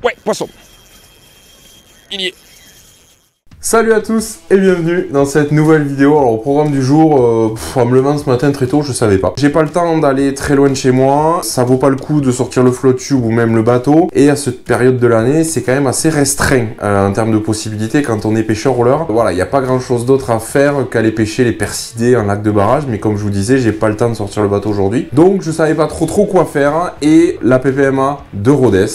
Ouais, poisson. Il y est. Salut à tous et bienvenue dans cette nouvelle vidéo. Alors au programme du jour, en me levant ce matin très tôt, je savais pas. J'ai pas le temps d'aller très loin de chez moi, ça vaut pas le coup de sortir le float tube ou même le bateau. Et à cette période de l'année, c'est quand même assez restreint en termes de possibilités quand on est pêcheur au leurre. Voilà, il n'y a pas grand chose d'autre à faire qu'aller pêcher les percidés en lac de barrage. Mais comme je vous disais, j'ai pas le temps de sortir le bateau aujourd'hui. Donc je savais pas trop quoi faire. Et la PPMA de Rodez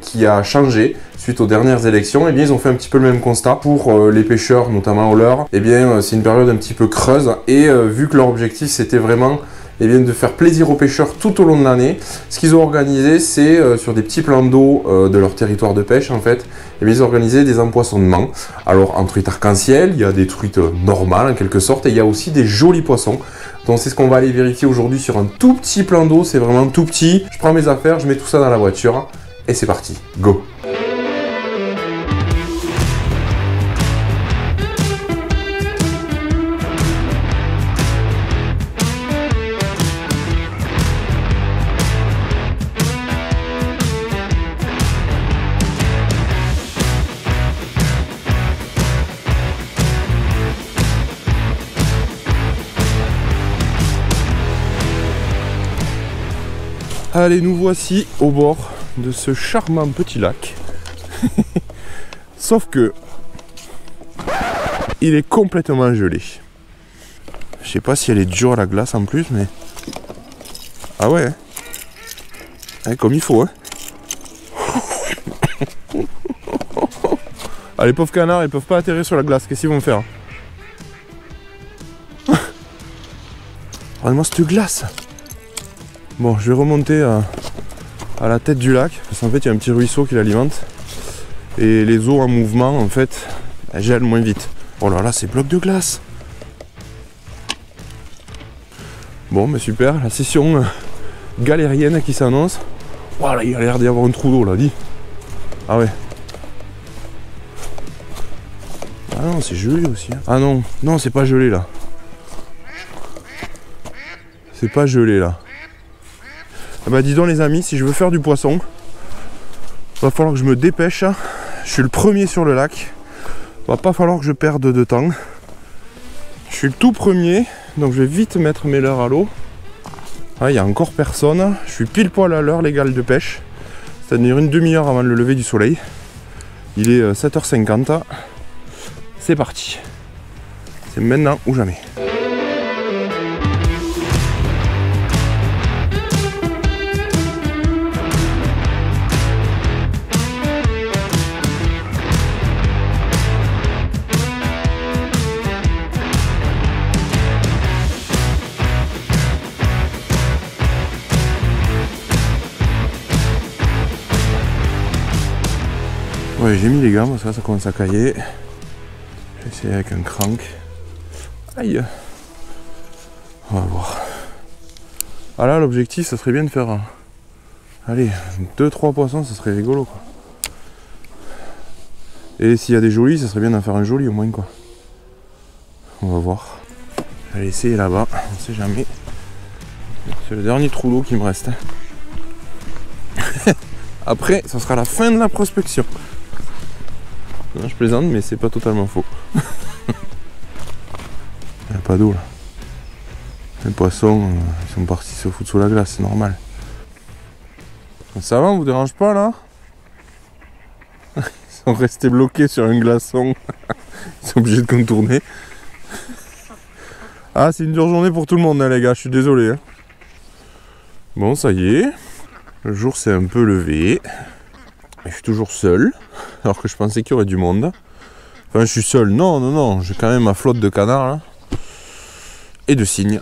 qui a changé suite aux dernières élections, eh bien ils ont fait un petit peu le même constat pour les pêcheurs, notamment au leurre. Eh bien c'est une période un petit peu creuse et vu que leur objectif c'était vraiment de faire plaisir aux pêcheurs tout au long de l'année, ce qu'ils ont organisé c'est sur des petits plans d'eau de leur territoire de pêche en fait, eh bien ils ont organisé des empoisonnements. Alors en truite arc-en-ciel, il y a des truites normales en quelque sorte et il y a aussi des jolis poissons. Donc c'est ce qu'on va aller vérifier aujourd'hui sur un tout petit plan d'eau, c'est vraiment tout petit. Je prends mes affaires, je mets tout ça dans la voiture et c'est parti, go! Allez, nous voici au bord de ce charmant petit lac. Sauf que il est complètement gelé. Je sais pas si elle est dure à la glace en plus, mais ah ouais, comme il faut. Ah, les pauvres canards, ils peuvent pas atterrir sur la glace. Qu'est-ce qu'ils vont faire? Regardez-moi cette glace. Bon, je vais remonter à la tête du lac, parce qu'en fait il y a un petit ruisseau qui l'alimente. Et les eaux en mouvement, en fait, elles gèlent moins vite. Oh là là, c'est bloc de glace. Bon, mais super, la session galérienne qui s'annonce. Voilà, il a l'air d'y avoir un trou d'eau là, dis. Ah ouais. Ah non, c'est gelé aussi. Ah non, non, c'est pas gelé là. C'est pas gelé là. Ah bah dis donc les amis, si je veux faire du poisson, va falloir que je me dépêche. Je suis le premier sur le lac. Va pas falloir que je perde de temps. Je suis le tout premier, donc je vais vite mettre mes leurres à l'eau. Ah, il n'y a encore personne. Je suis pile poil à l'heure légale de pêche. C'est-à-dire une demi-heure avant le lever du soleil. Il est 7h50. C'est parti. C'est maintenant ou jamais. Ouais, j'ai mis les gants parce que là ça commence à cailler. Je vais essayer avec un crank. Aïe! On va voir. Ah là, l'objectif ça serait bien de faire allez, 2-3 poissons, ça serait rigolo quoi. Et s'il y a des jolis, ça serait bien d'en faire un joli au moins quoi. On va voir. Je vais essayer là-bas, on sait jamais. C'est le dernier trou d'eau qui me reste. Après, ça sera la fin de la prospection. Non, je plaisante, mais c'est pas totalement faux. Il n'y a pas d'eau là. Les poissons, ils sont partis se foutre sous la glace, c'est normal. Ça va, on vous dérange pas là? Ils sont restés bloqués sur un glaçon. Ils sont obligés de contourner. Ah, c'est une dure journée pour tout le monde, hein, les gars, je suis désolé. Hein. Bon, ça y est. Le jour s'est un peu levé. Je suis toujours seul, alors que je pensais qu'il y aurait du monde. Enfin, je suis seul. Non, non, non. J'ai quand même ma flotte de canards là. Et de cygnes.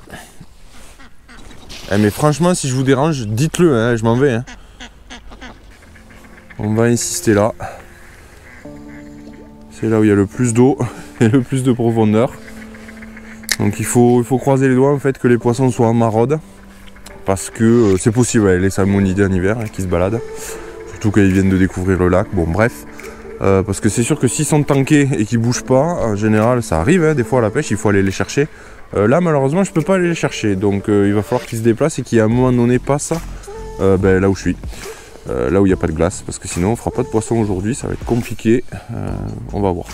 Eh, mais franchement, si je vous dérange, dites-le, hein, je m'en vais. Hein. On va insister là. C'est là où il y a le plus d'eau et le plus de profondeur. Donc il faut croiser les doigts en fait que les poissons soient en maraude. Parce que c'est possible, les salmonidés en hiver qui se baladent. Surtout quand ils viennent de découvrir le lac. Bon bref. Parce que c'est sûr que s'ils sont tankés et qu'ils bougent pas, en général ça arrive, hein, des fois à la pêche, il faut aller les chercher. Là malheureusement je peux pas aller les chercher. Donc il va falloir qu'ils se déplacent et qu'il y ait à un moment donné pas ça là où je suis. là où il n'y a pas de glace, parce que sinon on fera pas de poisson aujourd'hui, ça va être compliqué. On va voir.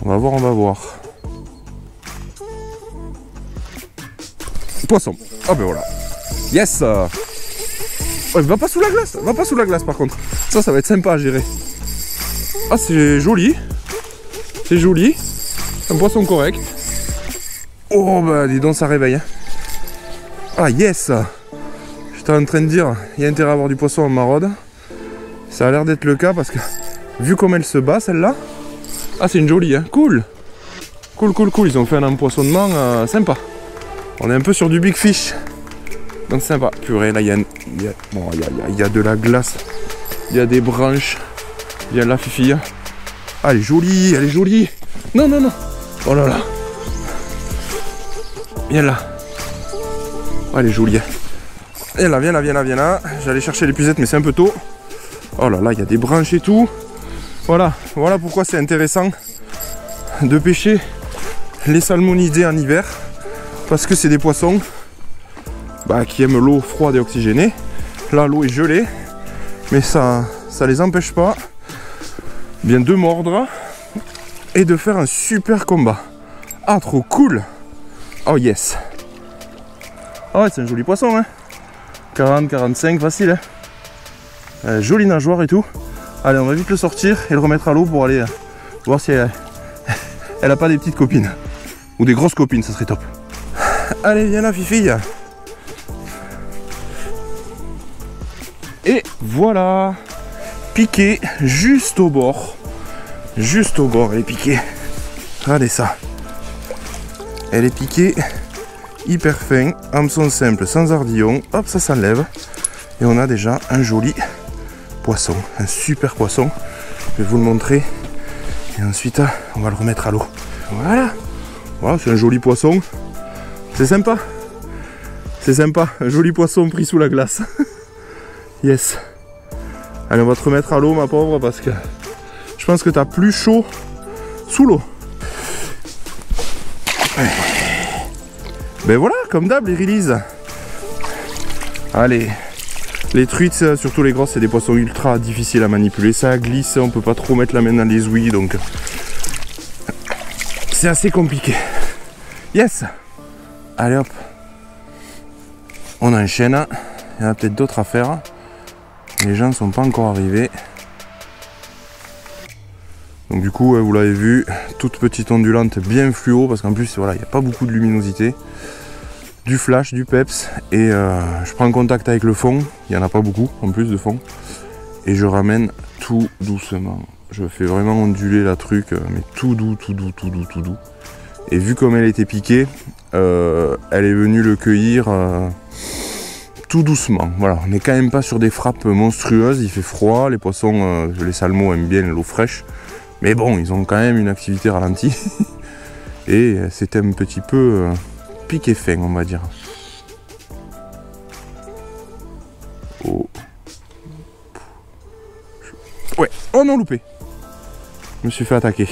On va voir, on va voir. Poisson. Ah ben voilà. Yes. Oh, va pas sous la glace. Va pas sous la glace par contre. Ça va être sympa à gérer. Ah c'est joli. C'est joli. Un poisson correct. Oh bah dis donc ça réveille. Hein. Ah yes. J'étais en train de dire, il y a intérêt à avoir du poisson en maraude. Ça a l'air d'être le cas parce que vu comme elle se bat celle-là. Ah c'est une jolie hein. Cool. Cool cool cool. Ils ont fait un empoisonnement sympa. On est un peu sur du big fish. Donc sympa. Purée là il y a de la glace. Il y a des branches. Il y a de la fifille. Ah elle est jolie, elle est jolie. Non non non. Oh là là. Viens là. Oh, elle est jolie. Viens là, viens là, viens là, viens là. J'allais chercher l'épuisette mais c'est un peu tôt. Oh là là, il y a des branches et tout. Voilà, voilà pourquoi c'est intéressant de pêcher les salmonidés en hiver. Parce que c'est des poissons qui aiment l'eau froide et oxygénée. Là l'eau est gelée. Mais ça les empêche pas de mordre et de faire un super combat. Ah trop cool. Oh yes. Oh c'est un joli poisson hein. 40, 45 facile hein. Jolie nageoire et tout. Allez on va vite le sortir et le remettre à l'eau pour aller voir si elle a pas des petites copines. Ou des grosses copines, ça serait top. Allez viens là fifille. Et voilà. Piqué juste au bord. Juste au bord elle est piquée. Regardez ça. Elle est piquée hyper fin, hameçon simple, sans ardillon. Hop, ça s'enlève. Et on a déjà un joli poisson. Un super poisson. Je vais vous le montrer. Et ensuite, on va le remettre à l'eau. Voilà. Voilà, c'est un joli poisson. C'est sympa. C'est sympa. Un joli poisson pris sous la glace. Yes. Allez, on va te remettre à l'eau, ma pauvre, parce que je pense que tu as plus chaud sous l'eau. Ben voilà, comme d'hab, les releases. Allez, les truites, surtout les grosses, c'est des poissons ultra difficiles à manipuler. Ça glisse, on peut pas trop mettre la main dans les ouïes, donc c'est assez compliqué. Yes. Allez hop. On enchaîne. Il y en a peut-être d'autres à faire. Les gens ne sont pas encore arrivés. Donc du coup, vous l'avez vu, toute petite ondulante bien fluo, parce qu'en plus, voilà, il n'y a pas beaucoup de luminosité. Du flash, du peps, et je prends contact avec le fond, il n'y en a pas beaucoup en plus de fond, et je ramène tout doucement. Je fais vraiment onduler la truc, mais tout doux, tout doux, tout doux, tout doux. Et vu comme elle était piquée, elle est venue le cueillir tout doucement. Voilà, on n'est quand même pas sur des frappes monstrueuses, il fait froid, les poissons, les salmons aiment bien l'eau fraîche. Mais bon, ils ont quand même une activité ralentie. Et c'était un petit peu piqué fin, on va dire. Oh. Ouais, oh non, loupé. Je me suis fait attaquer.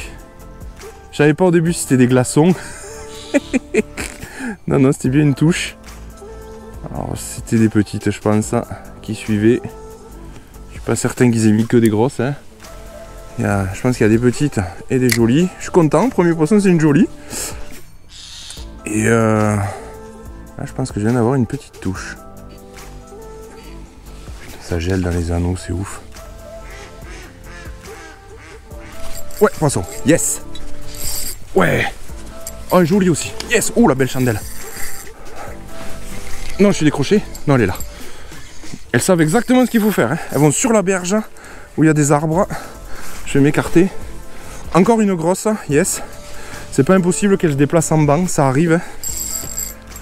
Je savais pas au début si c'était des glaçons. Non, non, c'était bien une touche. Alors, c'était des petites, je pense, qui suivaient. Je suis pas certain qu'ils aient mis que des grosses, hein. Je pense qu'il y a des petites et des jolies. Je suis content, premier poisson c'est une jolie. Et là je pense que je viens d'avoir une petite touche. Putain, ça gèle dans les anneaux, c'est ouf. Ouais, poisson, yes. Ouais. Oh, joli aussi, yes. Oh, la belle chandelle. Non, je suis décroché. Non, elle est là. Elles savent exactement ce qu'il faut faire, hein. Elles vont sur la berge où il y a des arbres. Je vais m'écarter. Encore une grosse, yes. C'est pas impossible qu'elle se déplace en banc, ça arrive.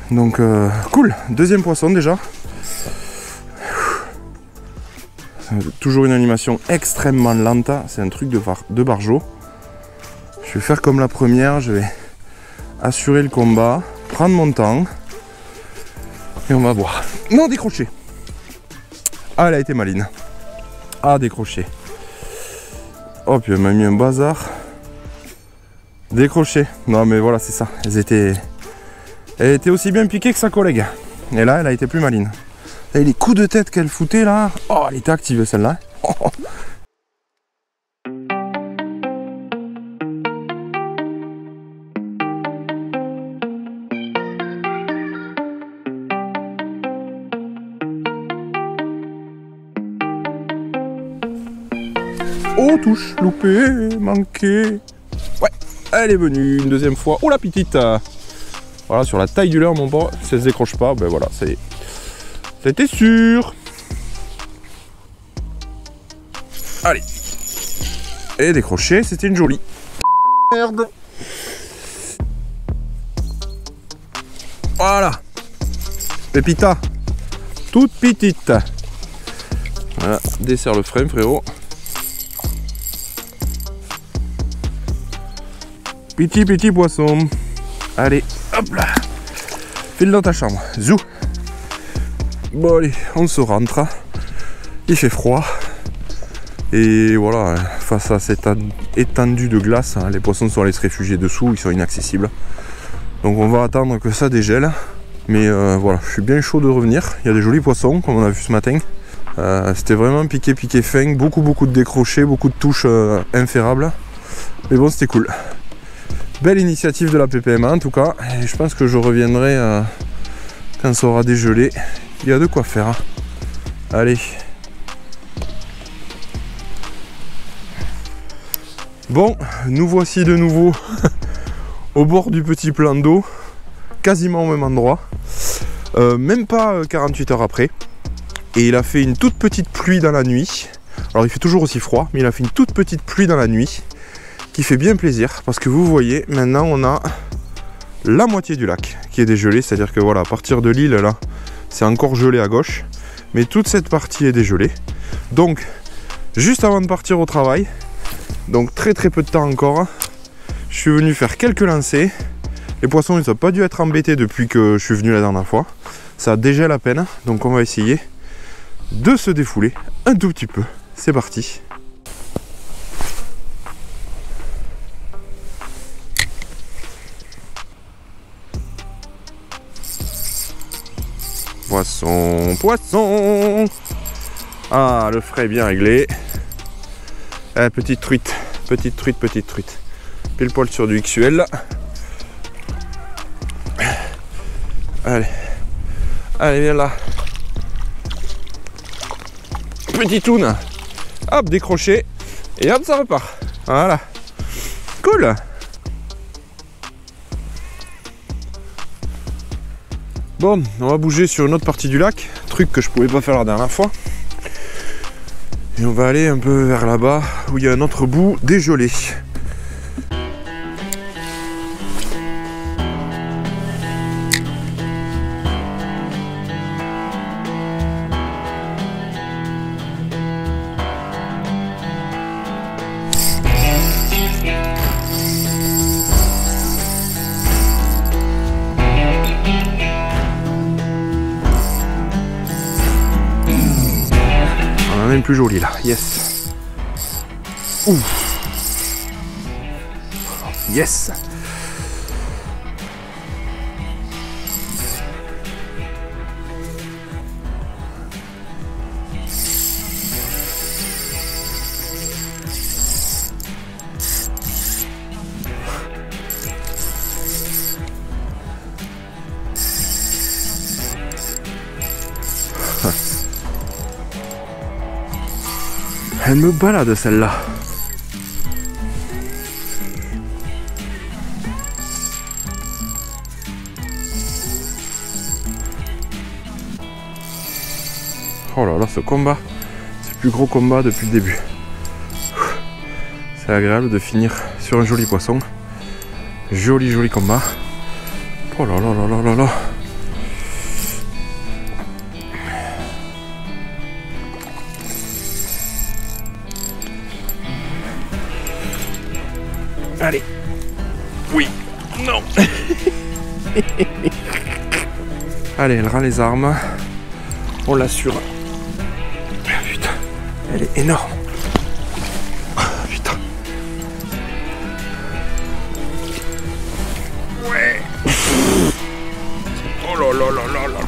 Donc cool, deuxième poisson déjà. Toujours une animation extrêmement lente, c'est un truc de barjo. Je vais faire comme la première, je vais assurer le combat, prendre mon temps. Et on va voir. Non, décroché. Ah, elle a été maline. Ah, décroché. Oh, puis elle m'a mis un bazar. Décroché. Non, mais voilà, c'est ça. Elle était aussi bien piquée que sa collègue. Et là, elle a été plus maline. Et les coups de tête qu'elle foutait là. Oh, elle était active celle-là. Oh. Oh, touche, loupé, manqué. Ouais, elle est venue une deuxième fois. Oh la petite. Voilà, sur la taille du leurre, mon bras, si elle se décroche pas, ben voilà, ça y est. C'était sûr. Allez. Et décroché, c'était une jolie. Merde. Voilà. Pépita. Toute petite. Voilà, desserre le frein, frérot. Petit poisson. Allez, hop là. File dans ta chambre. Zou. Bon allez, on se rentre. Il fait froid. Et voilà, face à cette étendue de glace, hein, les poissons sont allés se réfugier dessous, ils sont inaccessibles. Donc on va attendre que ça dégèle. Mais voilà, je suis bien chaud de revenir. Il y a des jolis poissons, comme on a vu ce matin. C'était vraiment piqué fin, beaucoup de décrochés, beaucoup de touches inférables. Mais bon, c'était cool. Belle initiative de la PPMA en tout cas. Et je pense que je reviendrai quand ça aura dégelé. Il y a de quoi faire. Hein. Allez. Bon, nous voici de nouveau au bord du petit plan d'eau. Quasiment au même endroit. Même pas 48 heures après. Et il a fait une toute petite pluie dans la nuit. Alors il fait toujours aussi froid, mais il a fait une toute petite pluie dans la nuit. Qui fait bien plaisir parce que vous voyez maintenant on a la moitié du lac qui est dégelé, c'est à dire que voilà, à partir de l'île là c'est encore gelé à gauche, mais toute cette partie est dégelée. Donc juste avant de partir au travail, donc très peu de temps encore, je suis venu faire quelques lancers. Les poissons ils n'ont pas dû être embêtés depuis que je suis venu la dernière fois, ça dégèle à peine, donc on va essayer de se défouler un tout petit peu. C'est parti. Poisson. Ah, le frais est bien réglé. Petite truite. Pile poil sur du XUL. Allez, viens là. Petit toune. Hop, décroché. Et hop, ça repart. Voilà. Cool. Bon, on va bouger sur une autre partie du lac, truc que je pouvais pas faire la dernière fois. Et on va aller un peu vers là-bas, où il y a un autre bout dégelé. Même plus joli là, yes. Ouh. Yes. Elle me balade celle-là. Oh là là, ce combat, c'est le plus gros combat depuis le début. C'est agréable de finir sur un joli poisson. Joli combat. Oh là là là là là là. Allez. Oui. Non. Allez, elle rend les armes. On l'assure. Ah, putain. Elle est énorme. Ah, putain. Ouais. Oh là là là là là.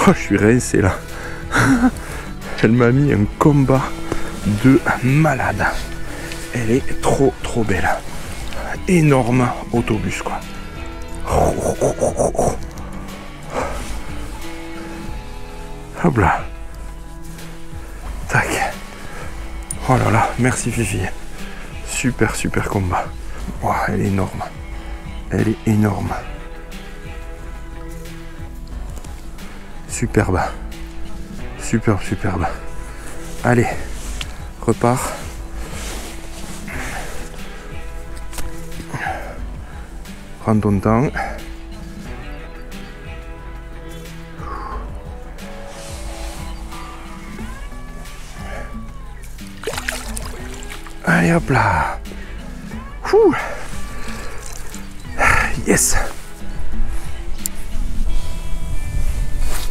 Oh, je suis rincé là. Elle m'a mis un combat de malade. Elle est trop belle. Énorme autobus quoi. Hop là. Tac. Oh là là, merci Fifi. Super combat. Wow, elle est énorme. Elle est énorme. Superbe. Superbe. Allez, repars. Prends ton temps. Allez hop là. Ouh. Yes.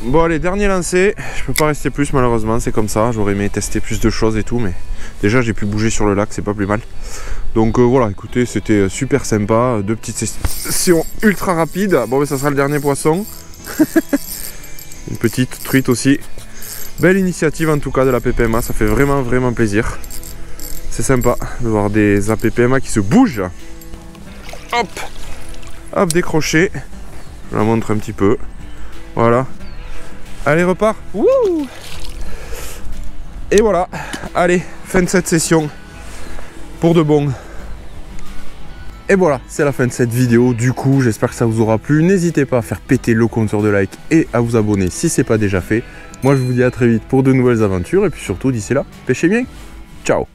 Bon allez, dernier lancé. Je peux pas rester plus malheureusement, c'est comme ça. J'aurais aimé tester plus de choses et tout, mais déjà j'ai pu bouger sur le lac, c'est pas plus mal. Donc voilà, écoutez, c'était super sympa. 2 petites sessions ultra rapides. Bon, mais ça sera le dernier poisson. Une petite truite aussi. Belle initiative en tout cas de la PPMA, ça fait vraiment plaisir. C'est sympa de voir des APPMA qui se bougent. Hop, hop, décroché. Je la montre un petit peu. Voilà. Allez, repart. Wouh. Et voilà. Allez, fin de cette session. Pour de bon. Et voilà, c'est la fin de cette vidéo. Du coup, j'espère que ça vous aura plu. N'hésitez pas à faire péter le compteur de like et à vous abonner si ce n'est pas déjà fait. Moi, je vous dis à très vite pour de nouvelles aventures. Et puis surtout, d'ici là, pêchez bien. Ciao.